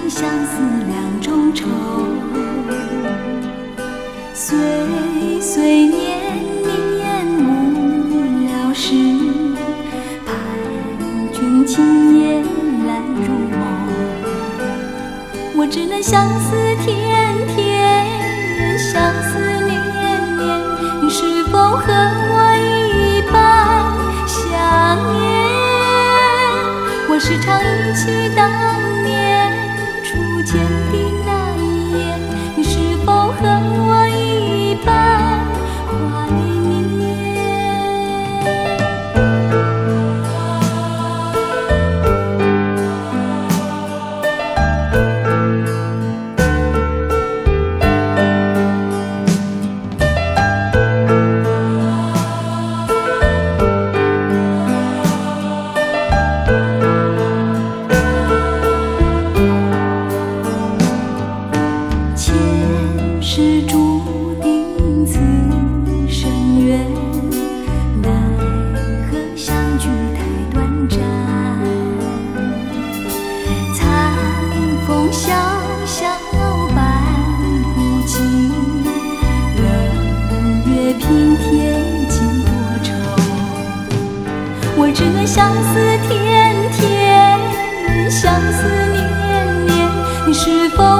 相思两种愁，岁岁年年无聊时，盼君今夜来入梦。我只能相思天天，相思年年，你是否和我一般想念？我时常忆起当年初见的那一眼，你是否和我一般怀念？是注定此生缘，奈何相聚太短暂。残风萧萧伴孤寂，冷月平添几多愁。我只能相思天天，相思年年，你是否